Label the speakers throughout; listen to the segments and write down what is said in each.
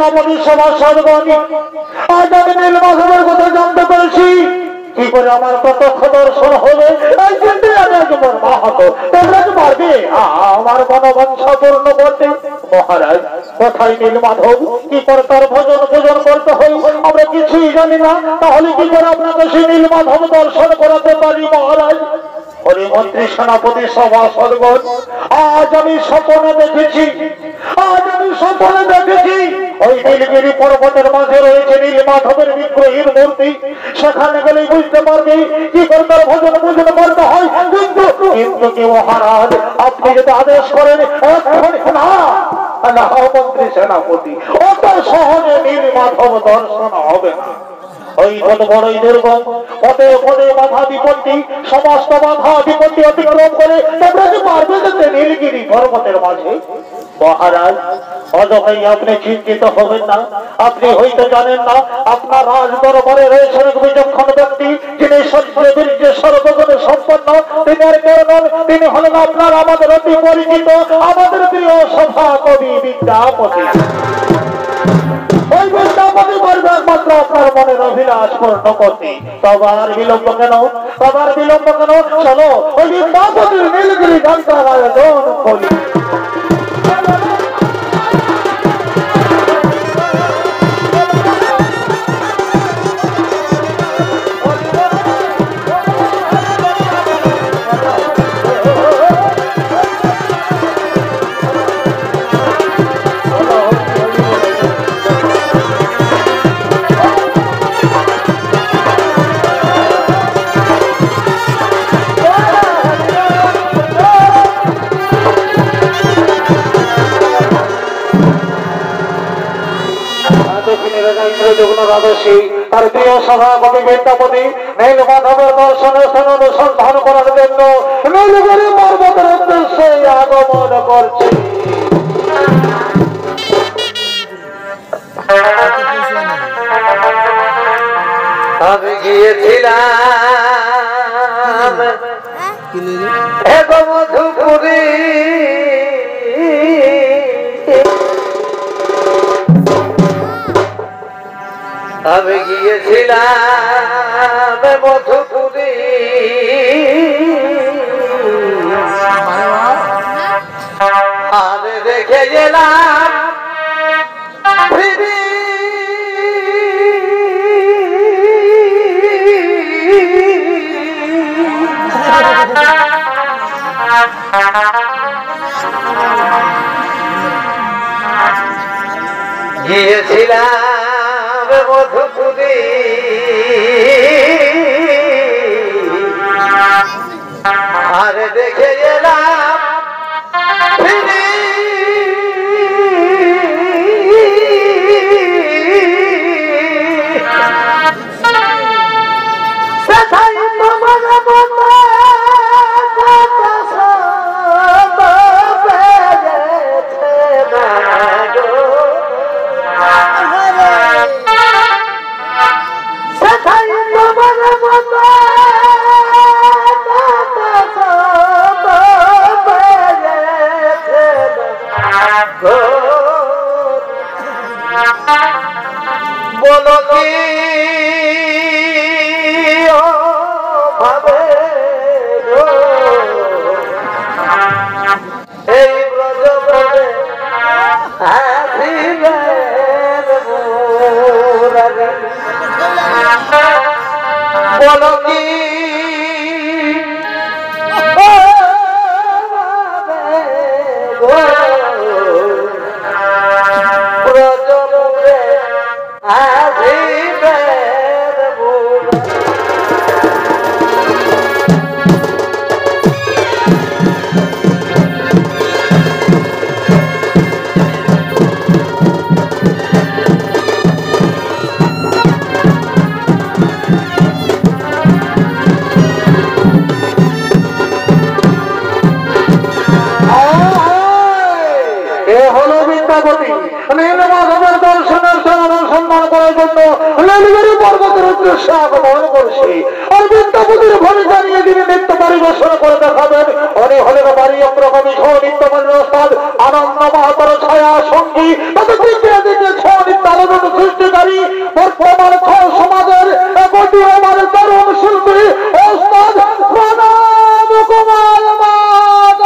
Speaker 1: সেনাপতি সভাসদগণ, আজ আমি নীলমাধবের কথা জানতে পেরেছি। কি করে আমার প্রত্যক্ষ দর্শন হবে এই চিন্তায় আমি একবার মাহাতো। তোমরা কি পারবে আমার মনোবাঞ্ছা পূর্ণ করতে? মহারাজ, কোথায় নীলমাধব? কি করে তার ভজন পূজন করতে হয় আমরা কিছুই জানি না। তাহলে কি করে আপনাকে সেই নীলমাধব দর্শন করাতে পারি মহারাজ? মন্ত্রী সেনাপতি সভাসদগণ, আজ আমি স্বপ্নে দেখেছি, ওই নীলগিরি পর্বতের মাঝে রয়েছে নীলমাধবের বিগ্রহের মূর্তি। সেখানে গেলেই বুঝতে পারবে কি করে তার ভজন পূজন করতে হয়। কিন্তু কি মহারাজ, আপনি যদি আদেশ করেন না মন্ত্রী সেনাপতি, অত সহজে নীলমাধব দর্শন হবে না। ওই পথ বড়ই দুর্গম, পথে পথে বাধা বিপত্তি, সমস্ত বাধা বিপত্তি অতিক্রম করে তোমরা কি পারবে যেতে নীলগিরি পর্বতের মাঝে? মহারাজ, অযথাই আপনি চিন্তিত হবেন না। আপনি হয়তো জানেন না আপনার রাজ দরবারে রয়েছেন এক বিচক্ষণ ব্যক্তি, যিনি সর্ববীর্যে সর্বগুণে সম্পন্ন। তিনি আর কেউ নন, তিনি হলেন আপনার আমাদের অতি পরিচিত আমাদের প্রিয় সভা কবি বিদ্যাপতি। ওই বিদ্যাপতি পারবে একমাত্র আপনার মনের অভিলাষ পূর্ণ করতে। সবার বিলম্ব কেন? চলো ওই বিদ্যাপতির নীলগিরি যাত্রার আয়োজন করি। তার প্রিয় সভাপতি বিদ্যাপতি নীলমাধবের দর্শনের স্থান অনুসন্ধান করার জন্য নীলগিরি পর্বতের উদ্দেশ্যে আগমন করছে। আমি গিয়েছিলাম মধুপুরী, আমি গিয়েছিলাম মধুপুরী, আর দেখে গেলাম গিয়েছিলাম মধুপুরী, আর দেখে গেলাম বলো কি ভাবে এই ব্রজ ব্রজে বলো কি আগমন করছে। আর বিদ্যাপতির ভূমিকা নিয়ে যিনি নৃত্য পরিবেশন করে দেখাবেন উনি হলেন বাড়ি নৃত্য আনন্দ মাহাতর ছায়া সঙ্গী। তারুণ সৃষ্টিকারী বর্তমান সমাজের গতি আমার তরুণ শিল্পী ওস্তাদ প্রণব কুমার মাধব।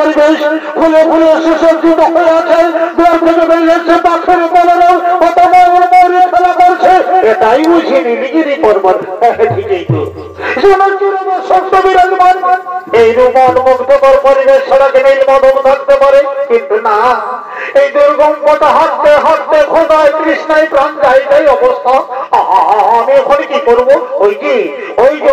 Speaker 1: পরিবেশ ফুলে ফুলে সুসজ্জিত হয়ে আছে। দূর থেকে বেরিয়েছে পাখির কলরব, কত ময়ূর ময়ূরী খেলা করছে। এটাই বুঝি নীলগিরি পর্বত। ঠিকই তো, সত্য বিরাজমান। এই রূপন মুগ্ধকর পরিবেশ ছাড়া কি নীল মাধব থাকতে পারে? কিন্তু না, এই দুর্গম পথে হাঁটতে হাঁটতে খোদায় তৃষ্ণায় প্রাণ যায় এই অবস্থা। আমি এখন কি করবো? ওই যে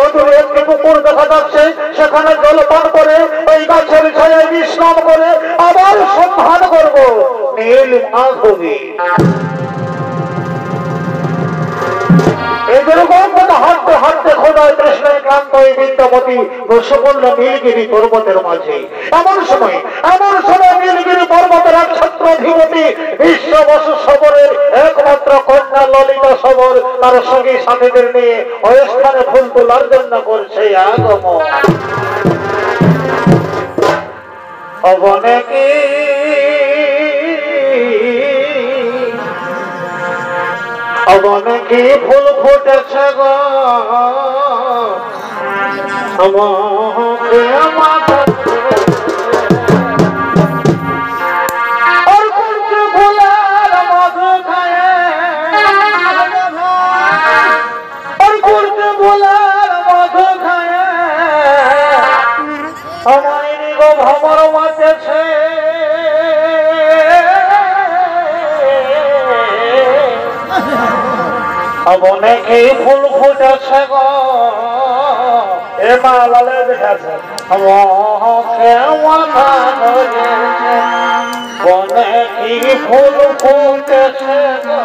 Speaker 1: অদূরে একটি পুকুর দেখা যাচ্ছে, সেখানে জলপান করে ওই গাছের ছায়ায় বিশ্রাম করে আবার সন্ধান করবো নীল মাধবী। এই দুর্গম পথে হাঁটতে হাঁটতে খোদায় তৃষ্ণায় ক্লান্ত এই বিদ্যাপতি বসে পড়ল নীলগিরি পর্বতের মাঝে। এমন সময় নীলগিরি পর্বতের এক ছাত্রাধিপতি বিশ্ববসু সবরের একমাত্র কন্যা ললিতা সবর তার সঙ্গী সাথীদের নিয়ে ওই স্থানে ফুল তোলার জন্য করছে আগমন। অবনেকি অবনেকি ফুল ফুটেছে গো আমাকে মাথা ভ্রমর মাতেছে অনেকে ফুল ফুটেছে গো এ মালালে দেখাছে অনেকে ফুল ফুটেছে গো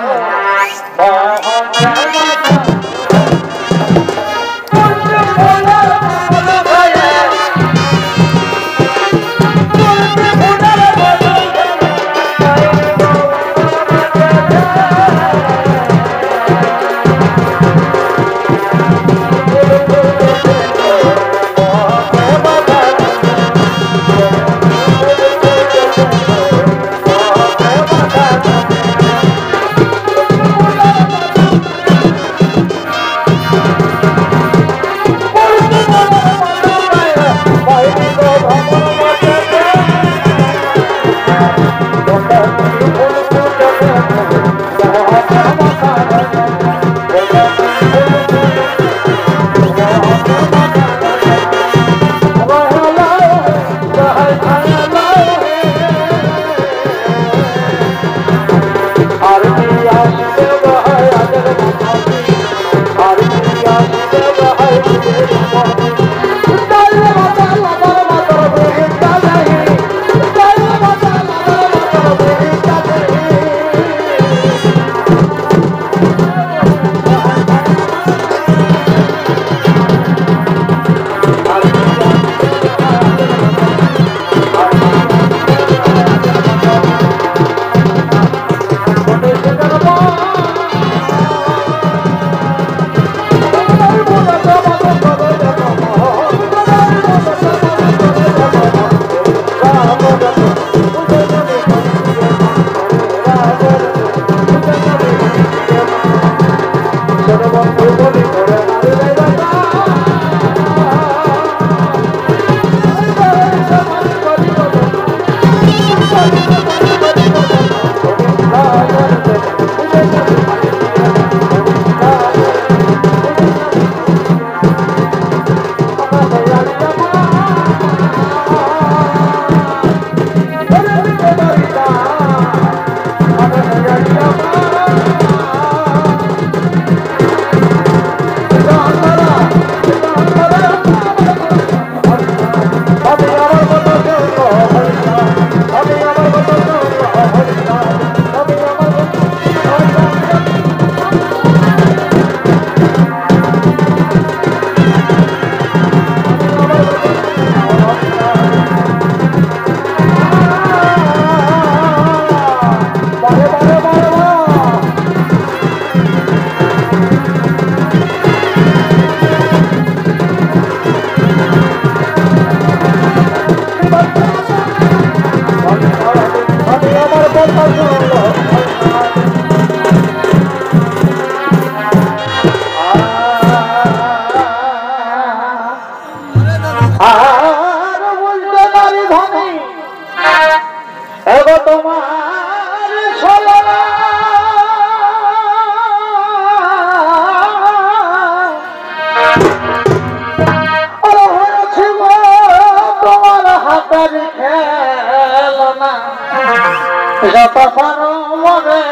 Speaker 1: যত পারো মনে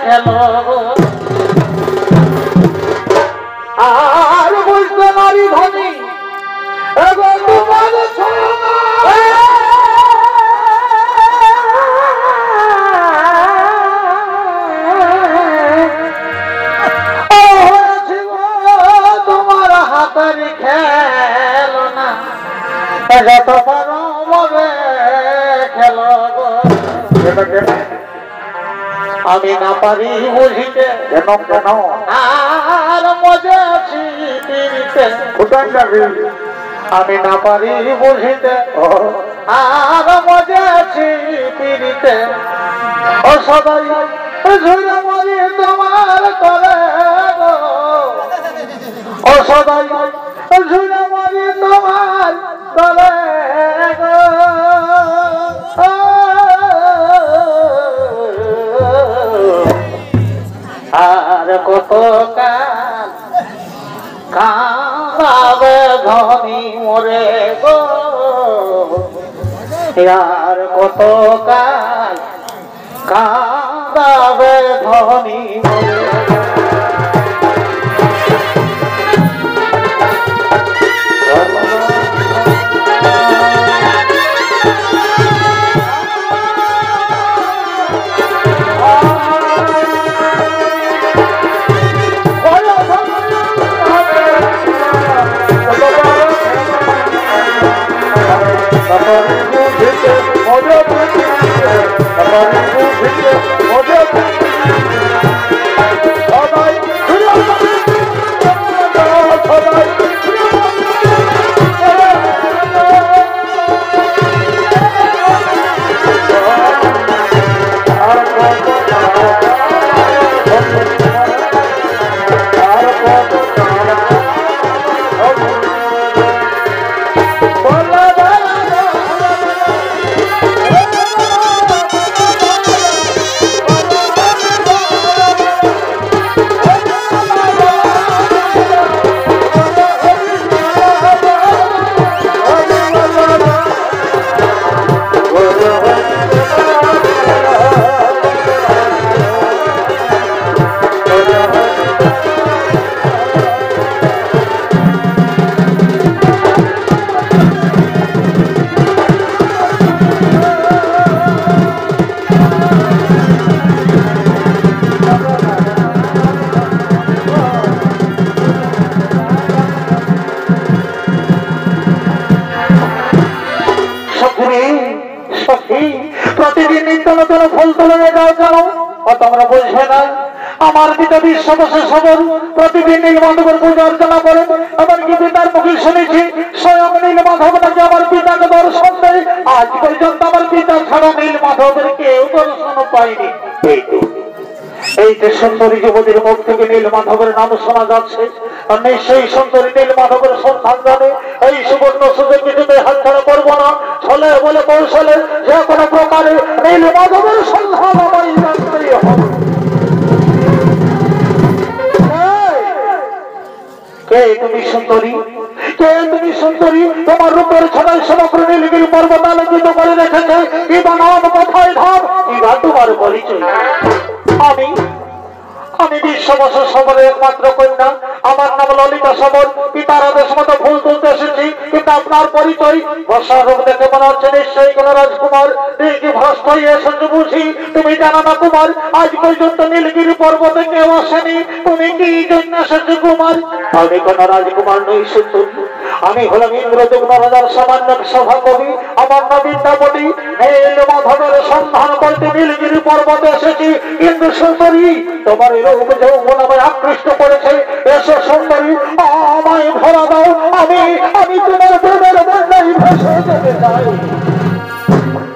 Speaker 1: খেলো আর বুঝতে নারী ধনী এবং তোমার তোমার হাতের খেলো না যত পারো মনে খেলো আমি না পারি বুঝিতে কেন কেন আর মজা আছি পিড়িতে কোথায় যাবি আমি না পারি বুঝিতে আর মজা আছি পিড়িতে ও সদাই ঝুড়ে মরি তোমার করে ও সদাই ঝুড়ে মরি তোমার করে আর কত কাল কাঁদাবে ধনী মরে গো আর কত কাল কাঁদাবে ধনী মরে প্রতিদিন নিত্য নতুন ফুল তুলে যাও কেন তোমরা বুঝবে না আমার পিতা বিশ্ববসে সবর প্রতিদিন নীলমাধবের পূজা অর্চনা করে এমনকি পিতার মুখে শুনেছি স্বয়ং নীলমাধব নাকি আমার পিতাকে দর্শন দেয় আজ পর্যন্ত আমার পিতা ছাড়া নীলমাধবের কেউ দর্শন পায়নি এই যে সুন্দরী যুবতীর মুখ থেকে নীলমাধবের নাম শোনা যাচ্ছে আর নিশ্চয়ই সুন্দরী নীলমাধবের সন্ধান জানে এই সুবর্ণ সুযোগ কিছুতে হাতছাড়া করবো না ছলে বলে কৌশলে যে কোনো প্রকারে নীলমাধবের সন্ধান আমায় জানতেই হবে কে তুমি সুন্দরী কে তুমি সুন্দরী তোমার রূপের ছড়াই সমগ্র নীলগিরি পর্বত আলোকিত করে রেখেছে কি বা নাম কোথায় ধাম কি বা তোমার পরিচয় আমি বিশ্ববর্ষ সবরের একমাত্র কন্যা আমার নাম ললিতা সবর পিতার আদেশ মতো ফুল তুলতে এসেছি কিন্তু আপনার পরিচয় বর্ষার রূপ দেখে মনে হচ্ছে নিশ্চয়ই কোন রাজকুমার কি ভ্রষ্ট হয়ে এসেছে বুঝি তুমি জানো না কুমার আজ পর্যন্ত নীলগিরি পর্বতে কেউ আসেনি তুমি কি জন্য এসেছো কুমার আমি কোন রাজকুমার নই সুন্দর আমি হলাম ইন্দ্রযুগ্ন রাজার সামান্য সভা কবি আমার নাম বিদ্যাপতি নীলমাধবের সন্ধান করতে নীলগিরি পর্বতে এসেছি কিন্তু সুন্দরী তোমার রূপ যৌবন আমায় আকৃষ্ট করেছে এসো সুন্দরী আমায় ভরা দাও আমি তোমার প্রেমের বন্যায় ভেসে যেতে চাই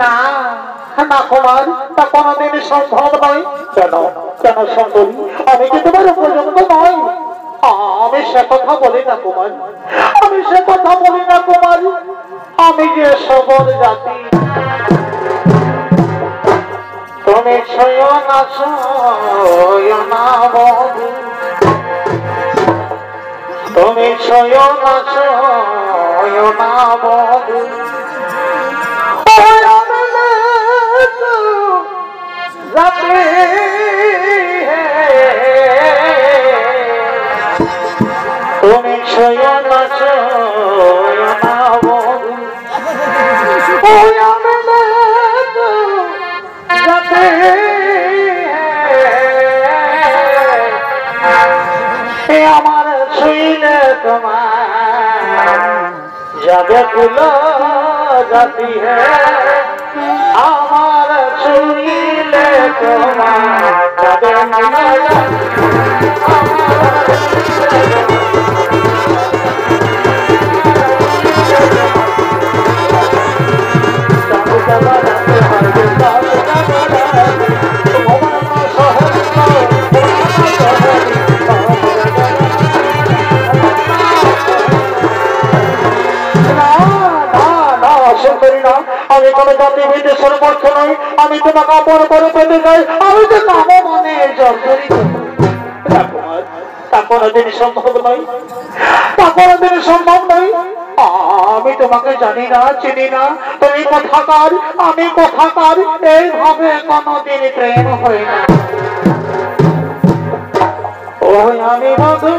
Speaker 1: না না কুমার তা কোনদিন সম্ভব নয় কেন কেন সুন্দরী আমি কি তোমার উপযুক্ত নয় আমি সে কথা বলি না কুমার আমি সে কথা বলি না কুমার আমি যে সবর জাতি তুমি ছয়না ছয়না বধূ তুমি ছয়না ছয়না বধূ जाती है तुम्हें शयना शयना ओ जाते हैं আমার শুইলে তোমার যাবে কুলো जाती है আমার শুইলে তোমার যাবে আমি কোন জাতি হইতে সর্বর্থ নই আমি তোমাকে অপর করে পেতে চাই আমি তো নাম মনে জর্জরিত তা কোনদিন সম্ভব নয় তা কোনদিন সম্ভব নয় আমি তোমাকে জানি না চিনি না তুমি কোথাকার আমি কোথাকার এইভাবে কোনদিন প্রেম হয় না ওই আমি বধু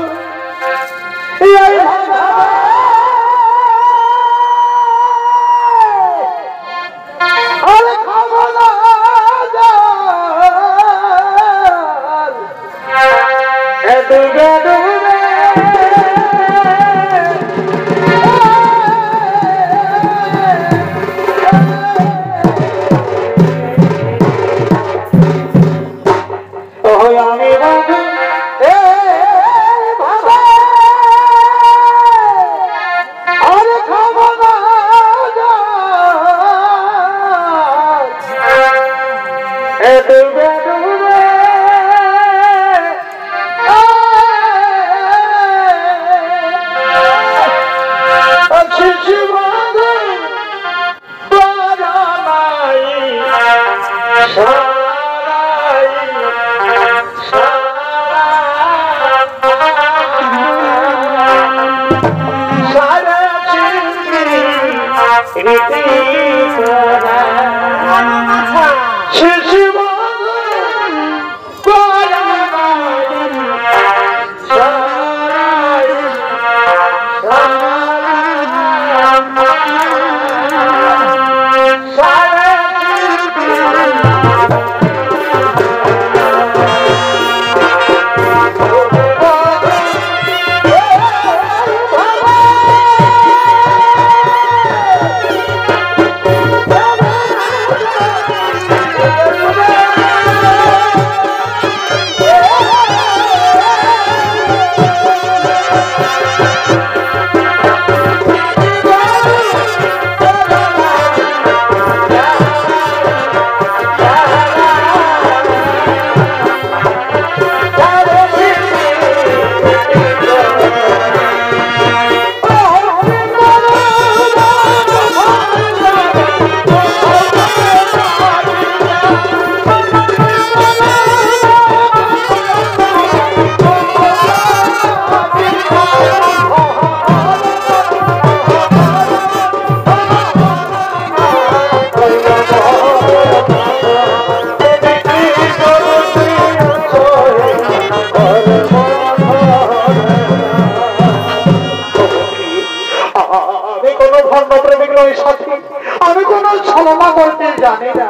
Speaker 1: আমি কোন ছলনা করতে জানি না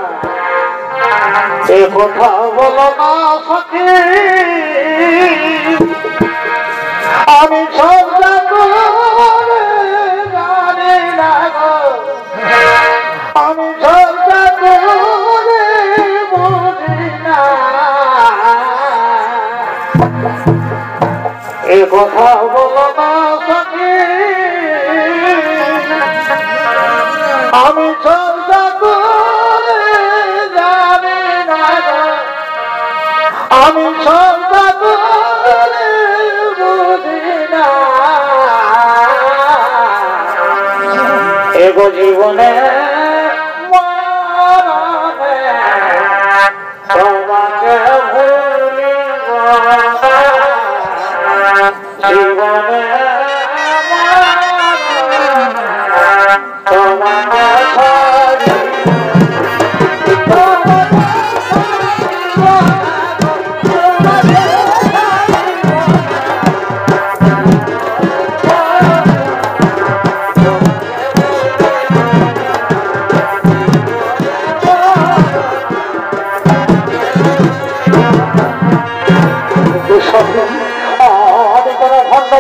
Speaker 1: এ কথা বলো না সখী আমি সব জানি না আমি সব বুঝি না এ কথা বলো না সখী আমি সব জানি না আমি সব বুঝি না এগো জীবনে তোমাকে ভুলিব জীবনে তোমাকে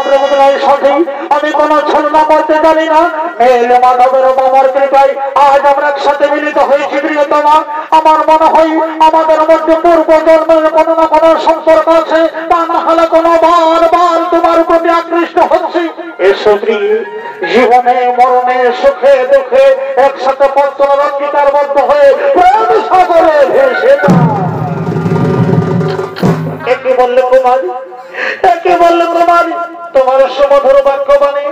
Speaker 1: প্রেম নাই সাথী, আমি কোন ছলনা করতে জানি না। নীল মাধবের বাবার কৃপায় আজ আমরা একসাথে মিলিত হয়েছি প্রিয়তমা। আমার মনে হয় আমাদের মধ্যে পূর্ব জন্মের কোনো না কোনো সম্পর্ক আছে, তা না হলে কোনো বারবার তোমার প্রতি আকৃষ্ট হচ্ছে। এসো প্রিয়, জীবনে মরণে সুখে দুঃখে একসাথে পঞ্চরক্ষিতার মধ্য হয়ে প্রেম সাগরে ভেসে যাও। একে বললে কুমারী, একে বললে কুমারী, তোমার সুমধুর বাক্য বাণী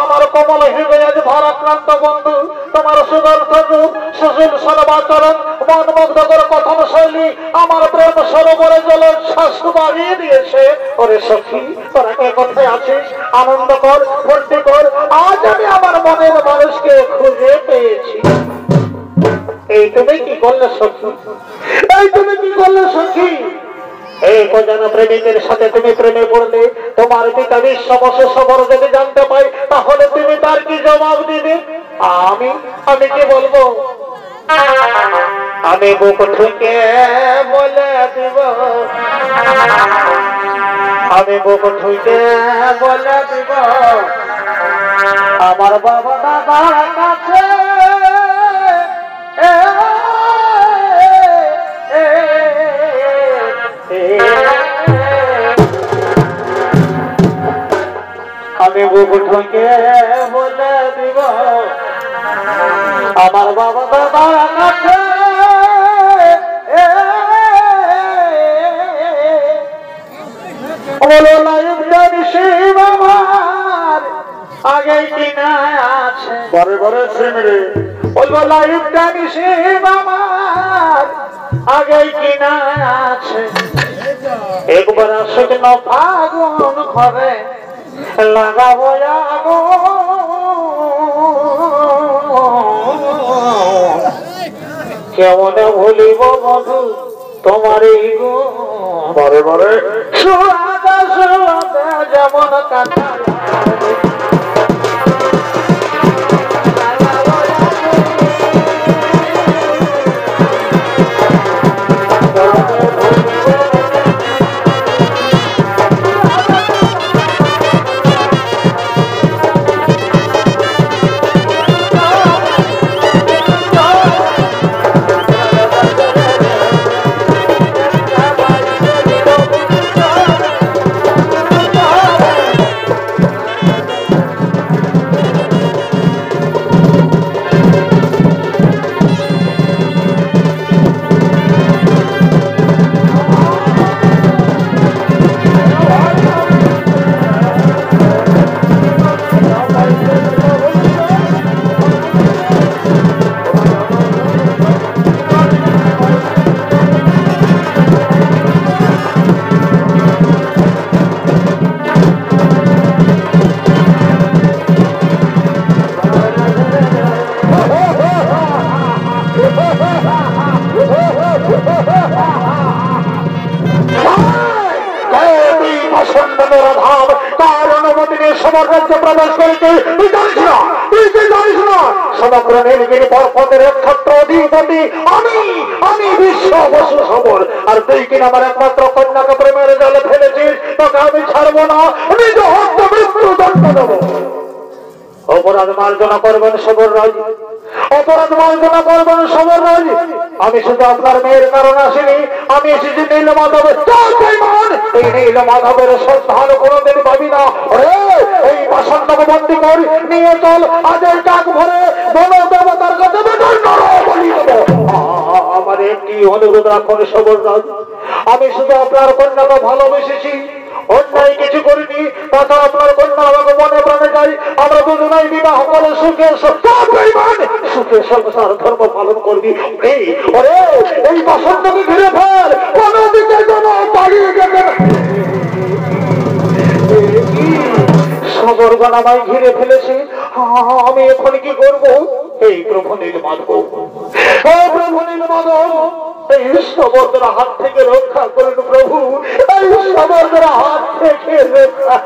Speaker 1: আমার কমল হৃদয় আজ ভারাক্রান্ত বন্ধু। তোমার সুদর্শ রূপ, সুশীল সর্বাচরণ, মন মুগ্ধকর কথন শৈলী আমার প্রেম সরোবরে জলোচ্ছ্বাস বাড়িয়ে দিয়েছে। ওরে সখী, তোরা কে কোথায় আছিস? আনন্দ কর, ফুর্তি কর, আজ আমি আমার মনের মানুষকে খুঁজে পেয়েছি। এই তুমি কি করলে সখী? এই তুমি কি করলে সখী? এই অজানা প্রেমিকের সাথে তুমি প্রেমে পড়লে, তোমার পিতা বিশ্ববসে সবর যদি জানতে পাই, তাহলে তুমি তার কি জবাব দিবে? আমি কি বলবো? আমি বুক ঠুকে বলে দিব, আমি বুক ঠুকে বলে দিব আমার বাবা দাদার কাছে। আমি বুক ঠুকে বলে দিব আমার বাবা দাদার কাছে। বলো লাইফ জানিসি আমার আগে কিনা আছে, বরে বরে সিমরে বলবো লাইফ জানিসি আমার আগে কিনা আছে। একবার শুকনো ফাগুন ঘরে লাগাবো কেমন ভুলিব বধু তোমার এই গো বরে বরে সুরাদা সুরাদা যেমন কাঁথা। সবার রাজ্যে প্রবেশ করেছে তুই জানিস না, তুই কি জানিস না? সমগ্র নীলগিরি পর্বতের একমাত্র অধিপতি আমি বিশ্ব বসু সবর। আর তুই কিনা আমার একমাত্র কন্যাকে প্রেমের জলে ফেলেছিস, তোকে আমি ছাড়বো না, নিজ হস্ত মৃত্যু দণ্ড দেবো। অপরাধ মার্জনা করবেন সবর রাজ, অপরাধ মার্জনা করবেন সবর রাজ। আমি শুধু আপনার মেয়ের কারণ আসিনি, আমি এসেছি নীল মাধবের। এই নীল মাধবের শ্রদ্ধার কোনদিন পাবি না। এই পাষণ্ডকে বন্দী কর, নিয়ে চল আজের ডাক ভরে বন দেবতার কাছে বলি দেবো। আমার একটি অনুরোধ রাখুন সবর রাজ, আমি শুধু আপনার কন্যাকে ভালোবেসেছি, অন্যায় কিছু করিনি। তাছাড়া আপনার কন্যা আমাকে মনে প্রাণে যাই, আমরা দুজনাই বিবাহ করে সুখে সুখে সংসার ধর্ম পালন করবি। এই বসন্তকে ঘিরে ফেল, কোন দিকে যেন পালিয়ে যেতে সবরগণ আমায় ঘিরে ফেলেছে। আমি এখন কি করবো? এই প্রভু নীল মাধব, এই প্রভু নীল মাধব, এই সবরদের হাত থেকে রক্ষা করুন প্রভু, এই সবরদের হাত থেকে রক্ষা।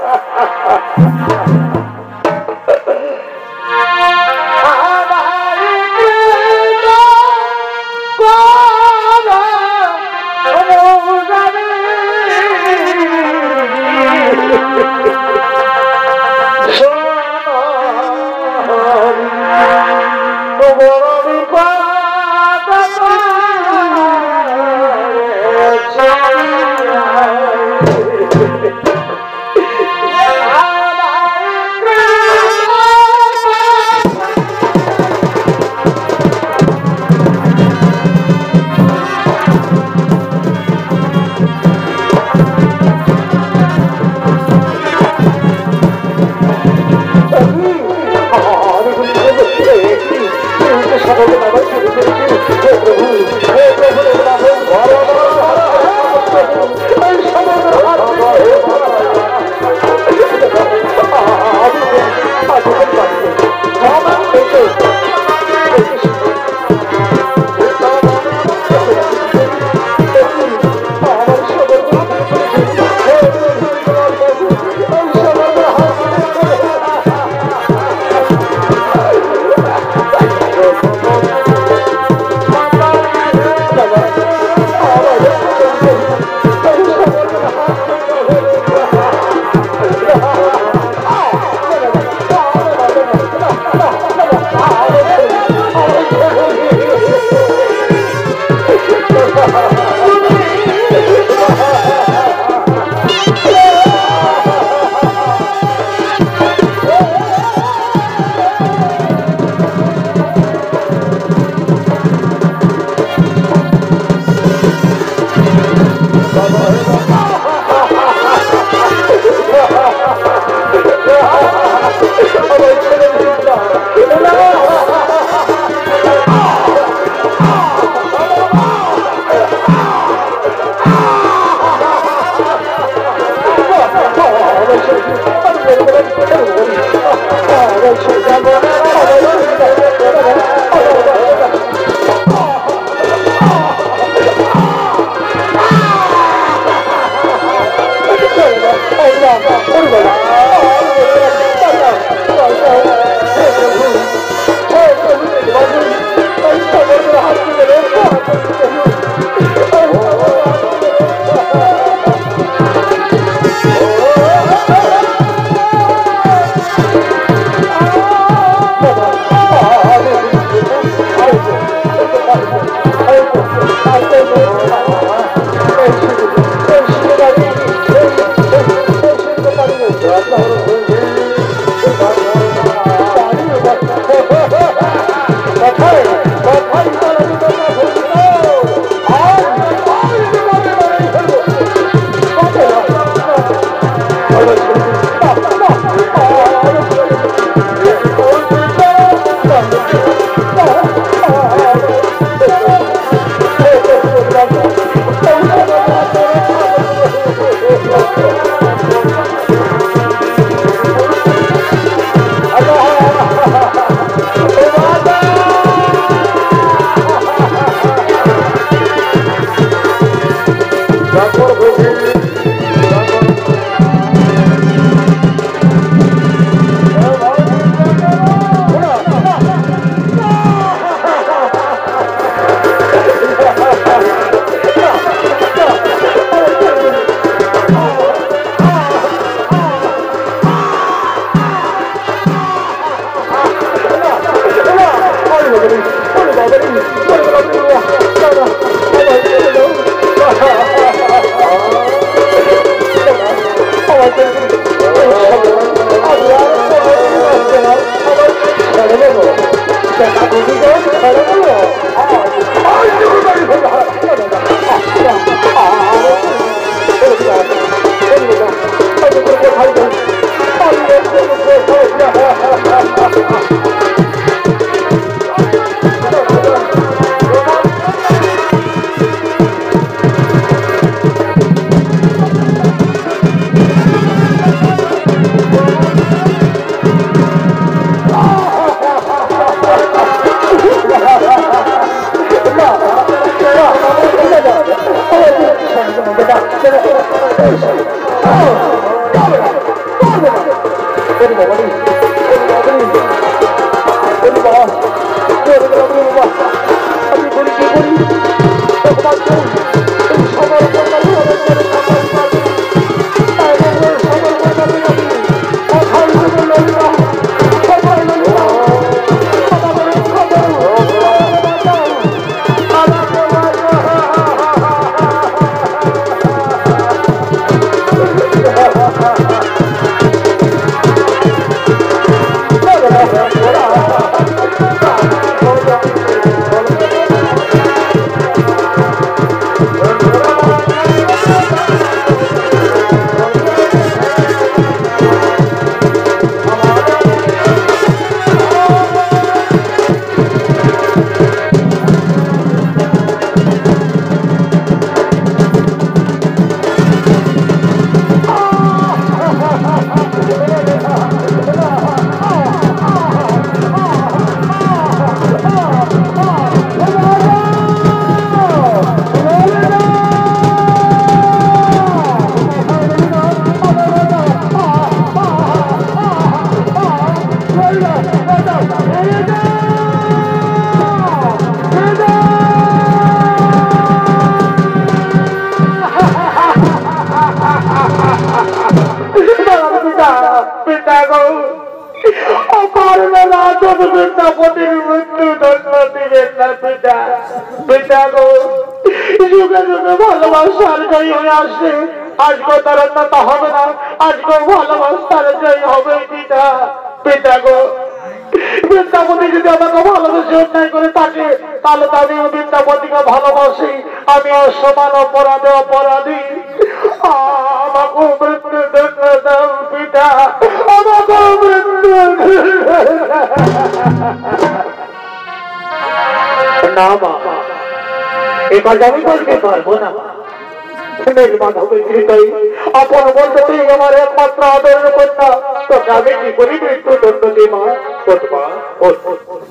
Speaker 1: আপন বলতে তুই আমার একমাত্র আদরের কন্যা, তোকে আমি কি করি মৃত্যু দণ্ড দিই মা?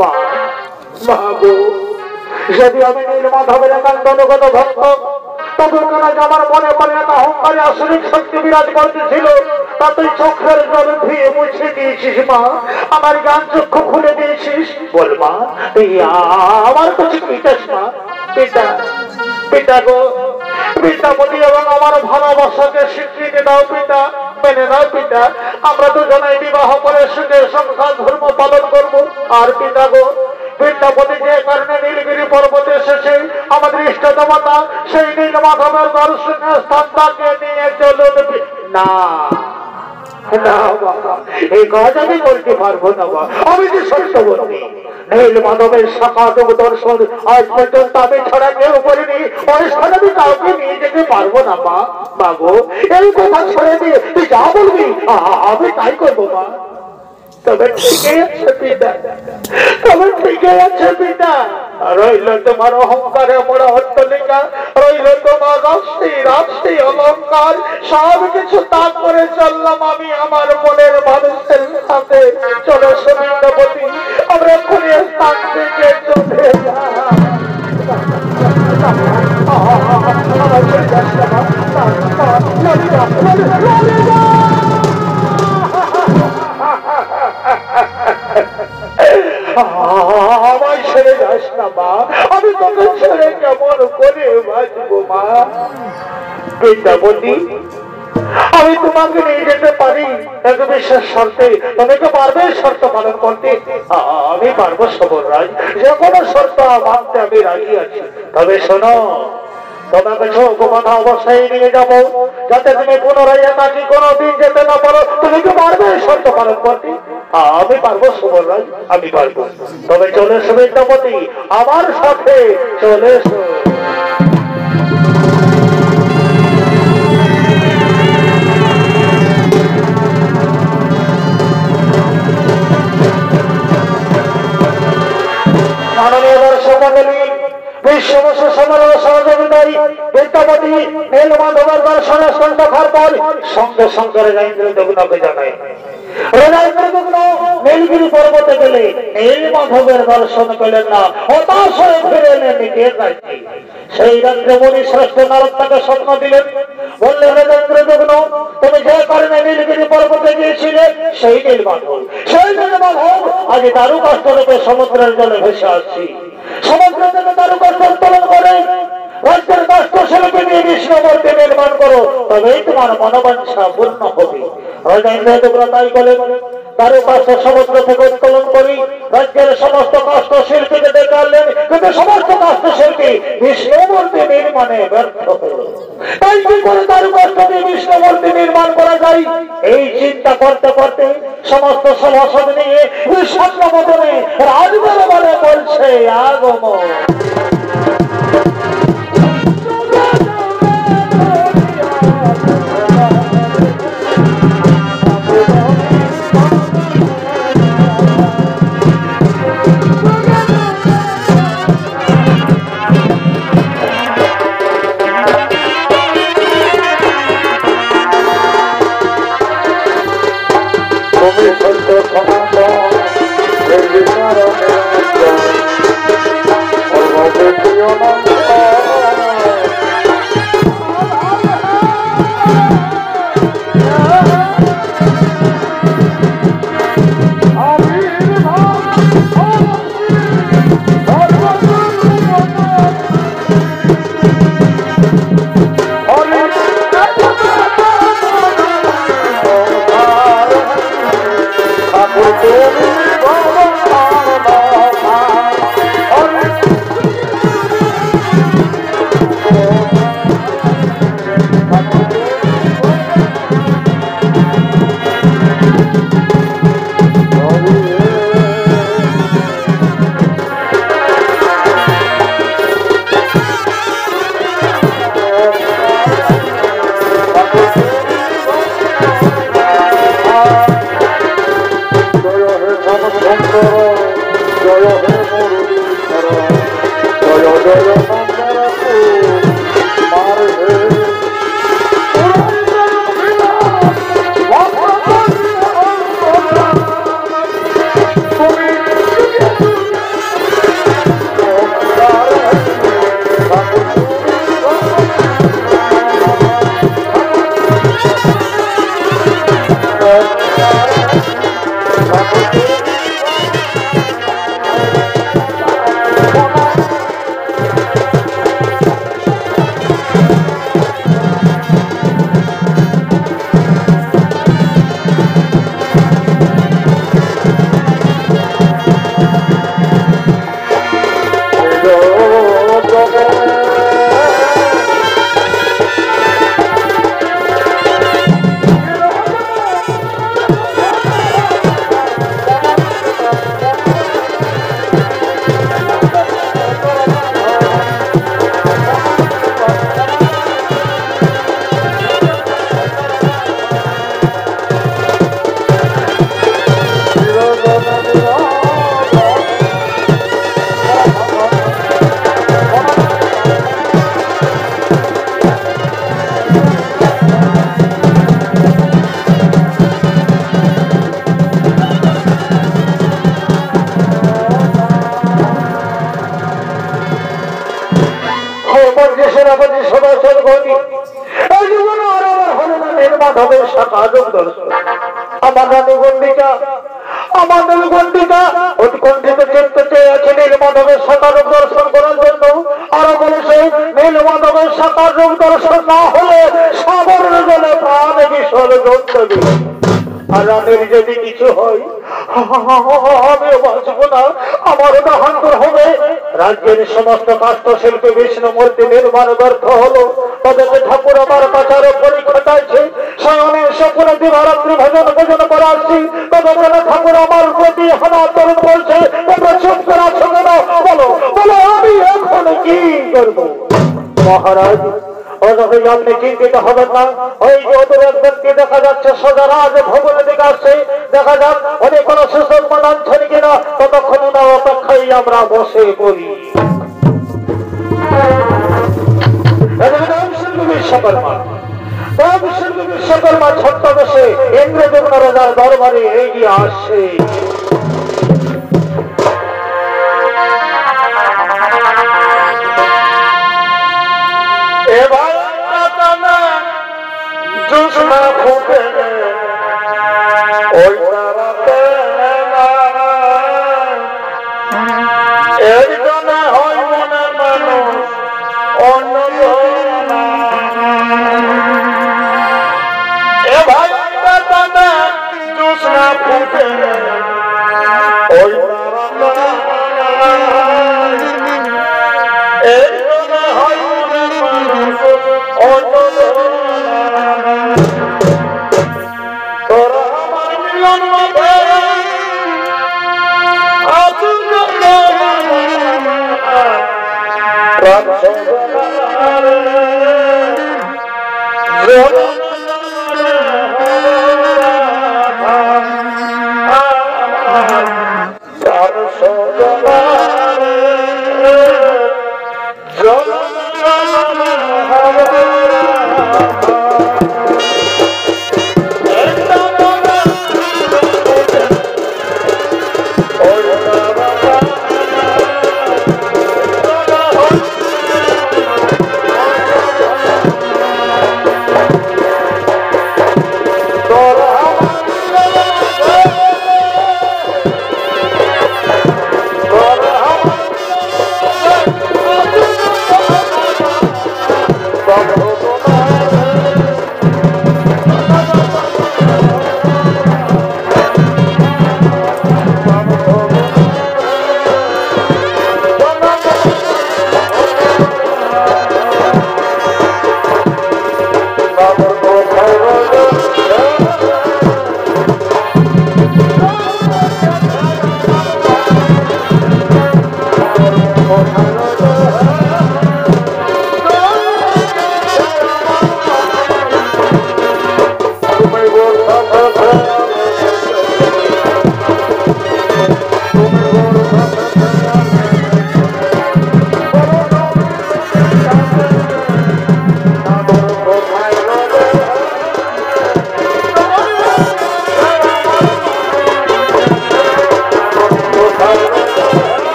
Speaker 1: মা মা গো, যদি আমি নীলমাধবের একান্ত অনুগত ভক্ত, তবে কেন আমার মনে মনে একটা অহংকারী আসরিক শক্তি বিরাজ করতেছিল, তা তুই চোখের জল ধুয়ে মুছে দিয়েছিস মা, আমার জ্ঞান চক্ষু খুলে দিয়েছিস। বল মা, তুই আমার কাছে পিতাস মা, পিতা পিতা গো, পিতাপতি এবং আমার ভালোবাসাকে স্বীকৃতি দাও পিতা, মেনে নাও পিতা। আমরা দুজনে বিবাহ করে সুখের সংসার ধর্ম পালন করবো। আর পিতা গো, বিদ্যাপতি যে কারণে নীলগিরি পর্বতে এসেছে, আমাদের ইষ্ট দেবতা সেই নীলমাধবের দর্শনীয় স্থান তাকে নিয়ে চলুন না। এই কাজ আমি বলতে পারবো না মা, আমি যে সত্য বলছি। নীলমাধবের সাক্ষাৎ দর্শন আজ পর্যন্ত আমি ছাড়া কেউ করিনি, অনুষ্ঠানে আমি কাউকে নিয়ে যেতে পারবো না মা। মাগো, এই কথা ছেড়ে দিয়ে তুই যা বলবি আমি তাই করবো মা। তবে ঠিকই আছে পিতা, তবে ঠিকই আছে পিতা। রইল তোমার অহংকারে মোড়া অট্টালিকা, রইল তোমার রাষ্ট্রী অলঙ্কার, সব কিছু ত্যাগ করে চললাম আমি আমার মনের মানুষের সাথে। চলো সুবিন্দ্রপতি, আমরা এক্ষুনি স্থান থেকে চলে আমায় ছেড়ে যাস না মা, আমি তোকে ছেড়ে কেমন করে বাঁচবো মা। বিদ্যাপতি, আমি তোমাকে নিয়ে যেতে পারি এক বিশেষ শর্তে, তুমি তো পারবে শর্ত পালন করতে? আমি পারবো সবররাজ, যে কোনো শর্ত মানতে আমি রাজি আছি। তবে শোনো, তোমাকে চোখ বাঁধা অবস্থায় নিয়ে যাবো, যাতে তুমি পুনরায় একাকি কোনোদিন যেতে না পারো। তুমি কি পারবে শর্ত পালন করতে? আমি পারবো সুবররাজ, আমি পারবো। তবে চলে এসো বিদ্যাপতি, আমার সাথে চলে এসো। মাননীয় দর্শক মণ্ডলী, বিশ্ববর্ষ সমারোহ সহযোগিতায় বিদ্যাপতি নীলমাধবের দর্শনে সন্ধ্যার পর সঙ্গে সঙ্গে রাজেন্দ্র দেবনাকে জানায়। রাজেন্দ্র দেবন নীলগিরি পর্বতে গেলে নীলমাধবের দর্শন পেলেন না, হতাশ হয়ে ফিরে এলেন নিজের রাজ্যে। সেই রাত্রে মুনি শ্রেষ্ঠ নারদ তাকে স্বপ্ন দিলেন, বললেন রাজেন্দ্র দেবন, তুমি যে কারণে নীলগিরি পর্বতে গিয়েছিলে সেই নীলমাধব আজ দারুকাষ্ঠ রূপে সমুদ্রের জলে ভেসে আসছি। সমুদ্র থেকে দারুকাষ্ঠ উত্তোলন করে রাজ্যের কাষ্ঠশিল্পী নিয়ে বিষ্ণুমূর্তি নির্মাণ করো, তবেই তোমার মনোবাঞ্ছা পূর্ণ হবে। রাজেন্দ্র দেবরা তাই বলে দারুকাষ্ঠ সমুদ্র থেকে উত্তোলন করি রাজ্যের সমস্ত কাষ্ঠশিল্পীকে ডেকে আনলেন, কিন্তু সমস্ত কাষ্ঠশিল্পী বিষ্ণুমূর্তি নির্মাণে ব্যর্থ হল। তাই কি করে দারুকাষ্ঠ দিয়ে বিষ্ণুমূর্তি নির্মাণ করা যায়? এই চিন্তা করতে করতে সমস্ত সভাসদ নিয়ে বিষণ্ণবদনে রাজদরবারে বলছে আগমন। সাকার রূপ দর্শন। আমার রানী গণ্ডিকা, আমার নীলগণ্ডিকা উৎকণ্ঠিত চিত্ত চেয়ে আছে নীলমাধবের সাকার রূপ দর্শন করার জন্য। আরো বলেছে নীলমাধবের সাকার রূপ দর্শন না হলে সাগরের জলে প্রাণ বিসর্জন দেবে। আর রানীর যদি কিছু হয় আমি বাঁচবো না, আমার দেহান্তর হবে। রাজ্যের সমস্ত কাষ্ঠ শিল্পী বিষ্ণু মূর্তি নির্মাণ ব্যর্থ হলো, তাদেরকে ঠাকুর আমার কাছে পরীক্ষা চাইছে। স্বয়নে সকলে দিবারাত্রি ভজন ভোজন করে আসছি, তবে কেন ঠাকুর আমার প্রতি হানাতরণ করছে? তোমরা চুপ করে আছো কেন? বলো বলো, আমি এখন কি করবো? মহারাজ আপনি চিন্তিত হবেন না। ওই যে ওদের এক ব্যক্তি দেখা যাচ্ছে সোজা রাজ ভবনের দিকে আসছে, দেখা যাক অনেক কোন সুসম্মান আনছেন কিনা। ততক্ষণ ওনার অপেক্ষায় আমরা বসে পড়ি। বিশ্বকর্মা বিশ্বকর্মা ছদ্মবেশে ইন্দ্রদেব রাজার দরবারে এগিয়ে আসছে।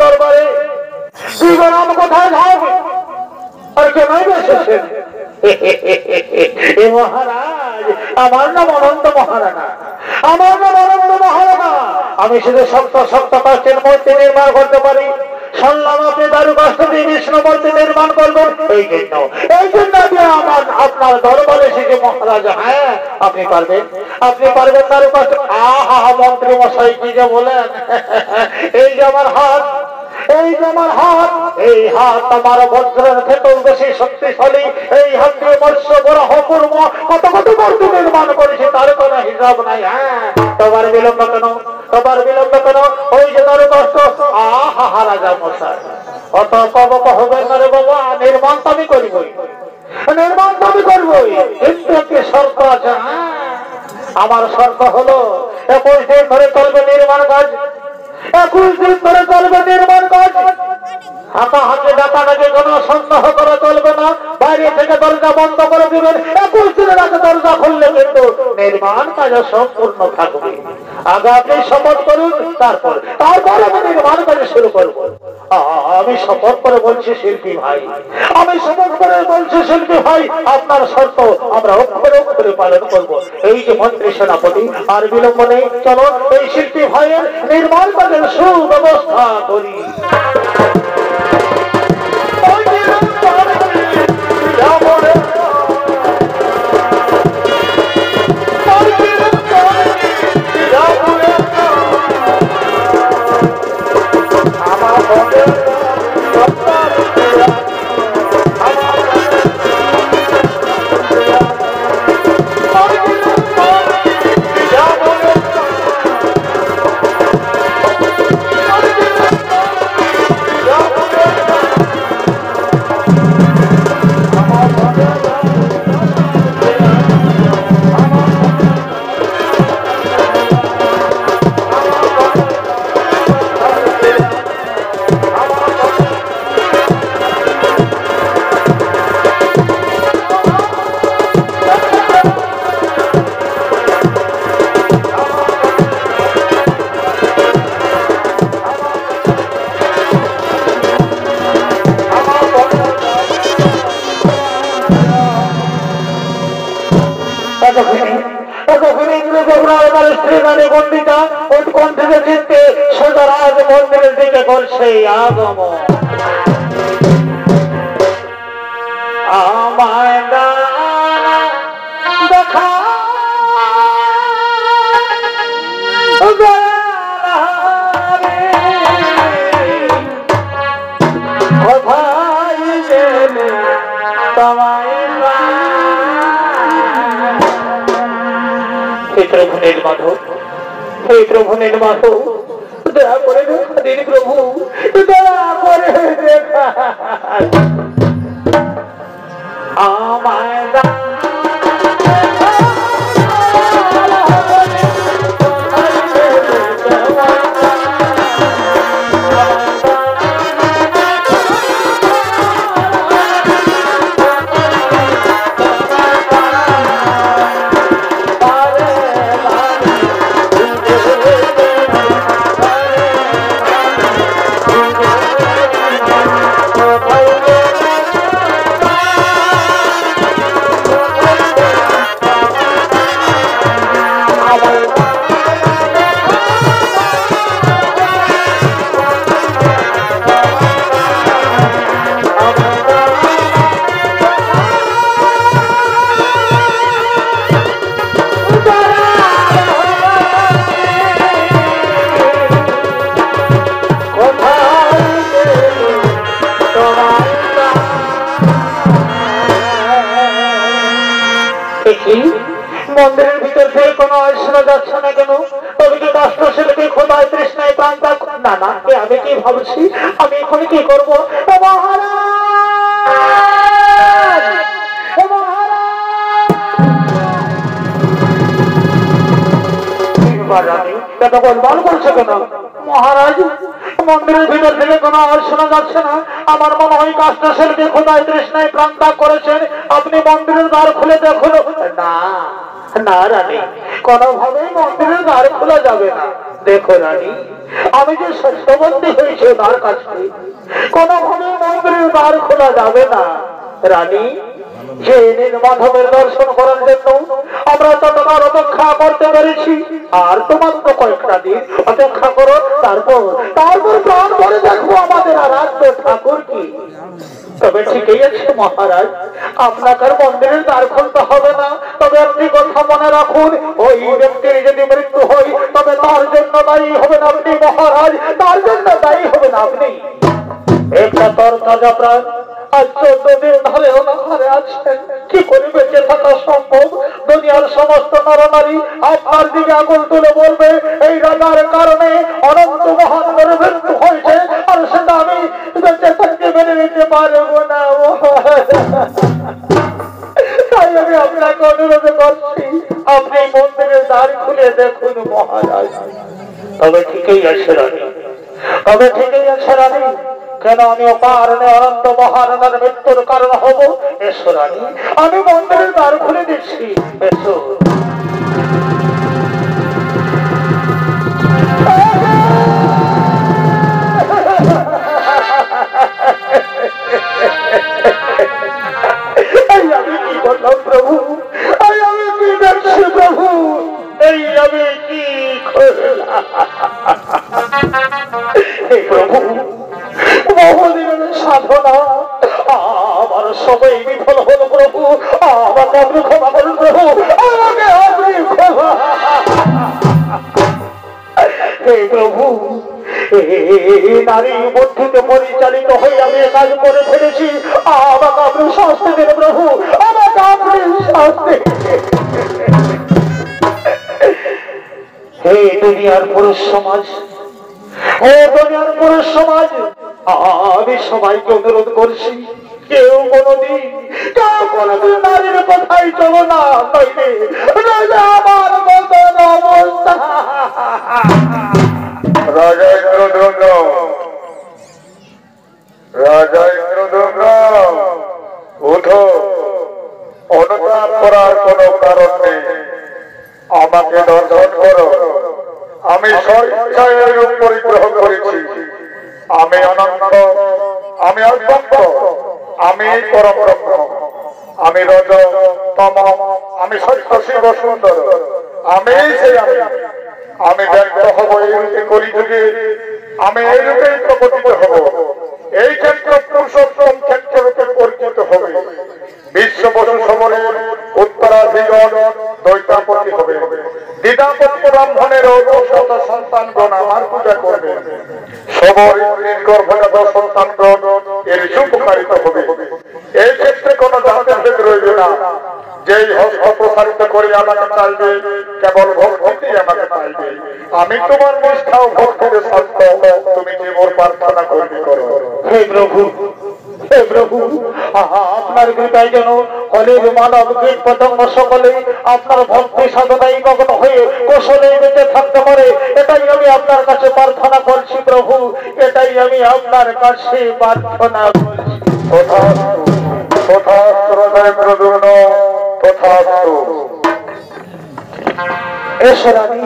Speaker 1: দরবারে কোথায় যাবে আর কেন এসেছেন? মহারাজ, আমার নাম অনন্ত মহারানা, আমার নাম অনন্ত মহারানা। আমি শুধু শক্ত শক্ত কাষ্ঠের মূর্তি নির্মাণ করতে পারি। শুনলাম আপনি দারু কাষ্ঠ দিয়ে বিষ্ণু মূর্তি নির্মাণ করবেন, এই জন্য আমি আপনার দরবারে এসেছি মহারাজ। হ্যাঁ, আপনি পারবেন, আপনি পারবেন দারু কাষ্ঠ। আহা, মন্ত্রী মশাই কি যে বলেন! এই যে আমার হাত, এই যে আমার হাত, এই হাত আমার বজ্রের থেকেও বেশি শক্তিশালী। এই হাত দিয়ে মৎস্য বরাহ কুর্ম কত কত মূর্তি নির্মাণ করেছে, তার কোনো হিসাব নাই। হ্যাঁ, তোমার বিলম্ব কেন? তোমার বিলম্ব কেন? ওই যে তার কষ্ট। আহা রাজা মশাই, অত পাবক হবে না রে বাবা। নির্মাণ তো আমি করবই, নির্মাণ তো আমি করবই, কিন্তু একটি শর্ত আছে। আমার শর্ত হলো 21 দিন ধরে চলবে নির্মাণ কাজ। 21 দিন ধরে চলবে নির্মাণ কাজ। হাঁটাহাঁটি ডাকাডাকি কোনো সন্দেহ করা চলবে না। বাইরে থেকে দরজা বন্ধ করে দিবেন। 21 দিনের আগে দরজা খুললে কিন্তু নির্মাণ কাজ সম্পূর্ণ থাকবে। আগে আপনি শপথ করুন, তারপর আমি নির্মাণ কাজ শুরু করবো। আমি শপথ করে বলছি শিল্পী ভাই, আমি শপথ করে বলছি শিল্পী ভাই, আপনার শর্ত আমরা অক্ষরে অক্ষরে পালন করবো। এই যে মন্ত্রী সেনাপতি, আর বিলম্ব নেই, চলো এই শিল্পী ভাইয়ের নির্মাণ কাজের সুব্যবস্থা করি। মন্দিরের দিকে করছে আগমন। আমায় দেখা কোথায় গেলে তোমায় প্রভু নীলমাধব, হে প্রভু নীলমাধব, দয়া করে দেখা দিন প্রভু, দয়া করে দেখা আমায়। মন্দিরের ভিতর থেকে কোনো আলোচনা যাচ্ছে না কেন? তবে কি কাষ্ঠশিল্পী খোদায় তৃষ্ণায় প্রাণ ত্যাগ? না না, আমি কি ভাবছি, আমি এখন কি করবো? মহারাজ, মন্দিরের ভিতর থেকে কোনো আওয়াজ শোনা যাচ্ছে না। আমার মনে হয় কাষ্ঠশিল্পী খোদায় তৃষ্ণায় প্রাণ ত্যাগ করেছেন। আপনি মন্দিরের দ্বার খুলে দেখুন। না না রানী, কোনোভাবেই মন্দিরের দ্বার খোলা যাবে না। দেখো রানী, আমি যে সত্যবন্দী হয়েছি তার কাছে, কোনোভাবেই মন্দিরের দ্বার খোলা যাবে না। রানী, যে নীলমাধবের দর্শন করার জন্য আমরা ততবার অপেক্ষা করতে পেরেছি, আর তোমার তো কয়েকটা দিন অপেক্ষা করো, তারপর প্রাণ ভরে দেখবো আমাদের আরাধ্য ঠাকুর কি। তবে ঠিকই আছে মহারাজ, আপনাকে মন্দিরের দ্বার খুলতে হবে না। তবে আপনি কথা মনে রাখুন, ওই ব্যক্তির যদি মৃত্যু হয় তবে তার জন্য দায়ী হবেন আপনি মহারাজ, তার জন্য দায়ী হবেন আপনি। একটা তরকার রাজা প্রাণ আজ 14 দিন ধরে অনাহারে আছেন, কি করে বেঁচে থাকা সম্ভব? দুনিয়ার সমস্ত নরনারী আপনার দিকে আঙুল তুলে বলবে এই রাজার কারণে অনন্ত মহানগর মৃত্যু হয়েছে, আর সেটা আমি বেঁচে থাকতে মেনে নিতে পারবো না। তাই আমি আপনাকে অনুরোধ করছি, আপনি মন্দিরের দ্বার খুলে দেখুন মহারাজ। তবে ঠিকই আছে রানী, তবে ঠিকই আছে রানী, কেন আমি অকারণে অনন্ত মহারাজার মৃত্যুর কারণ হব? এসো রানী, আমি মন্দিরের দ্বার খুলে দিচ্ছি, এসো। আমি কি করলাম প্রভু? আমি কি দেখছি প্রভু? এই আমি কি করলাম? প্রভু, বহুদিনের সাধনা আমার সবাই বিফল হল প্রভু, আমাকে আপনি ক্ষমা করুন প্রভু, আমাকে আপনি ক্ষমা। হে প্রভু, নারী বুদ্ধিতে পরিচালিত হয়ে আমি কাজ করে ফেলেছি, আমাকে আপনি শাস্তি দিন প্রভু, আমাকে আপনি শাস্তি। হে দুনিয়ার পুরুষ সমাজ, হে দুনিয়ার পুরুষ সমাজ, আমি সবাইকে অনুরোধ করছি, কেউ কোনদিন নারীর কথাই চলো না, আমার মতন অবস্থা।
Speaker 2: রাজা ইন্দ্রধন্য, রাজা ইন্দ্রধন্য, উঠো, অনুতাপ করার কোনো কারণ নেই, আমাকে দর্শন করো। আমি স্বেচ্ছায় রূপ পরিগ্রহ করেছি, আমি অনন্ত, আমি অব্যক্ত, আমি পরম ব্রহ্ম, আমি রজ তম, আমি সত্য শিব সুন্দর, আমি সেই আমি ব্যক্ত হব এই রূপে কলিযুগে, আমি এই রূপেই প্রকটিত হব, এই ক্ষেত্র পুরুষোত্তম ক্ষেত্র রূপে পরিচিত হবে। বিশ্ব বসু সমরের উত্তরাধিগণ দৈতাপতি হবে, দ্বিতাপতি ব্রাহ্মণের শত সন্তানগণ আমার পূজা করবে, সবর গর্ভজাত সন্তানগণ এর সুপকারিত হবে। এই ক্ষেত্রে কোনো জাতের ভেদ রইবে না, যেই হস্ত প্রসারিত করে আমাকে চাইবে কেবল ভক্তিতেই আমাকে পাইবে। আমি তোমার নিষ্ঠা ও ভক্তিতে সত্য, তুমি যে মোর প্রার্থনা করবি করো।
Speaker 1: হে প্রভু, হে প্রভু, আপনার কৃপায় যেন কলির মানব কীট পতঙ্গ সকলে আপনার ভক্তি সাধনায় মগ্ন হয়ে কৌশলে বেঁচে থাকতে পারে, এটাই আমি আপনার কাছে প্রার্থনা করছি প্রভু, এটাই আমি আপনার কাছে প্রার্থনা করছি।
Speaker 2: তথাস্তু, তথাস্তু রাজা ইন্দ্রধন্য, তথাস্তু।
Speaker 1: এসো রানী,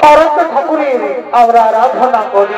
Speaker 1: আরন্ত ঠাকুরের আমরা আরাধনা করি।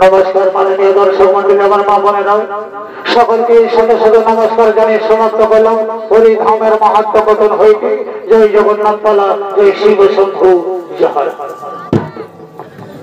Speaker 1: নমস্কার মাননীয় দর্শক মন্ডলী, আমার মা বোনেরাও সকলকে শত শত নমস্কার জানিয়ে সমাপ্ত করলাম হরি ধামের মাহাত্ম্য কথন হইতে। জয় জগন্নাথ পালা, জয় শিব শম্ভু, জয়।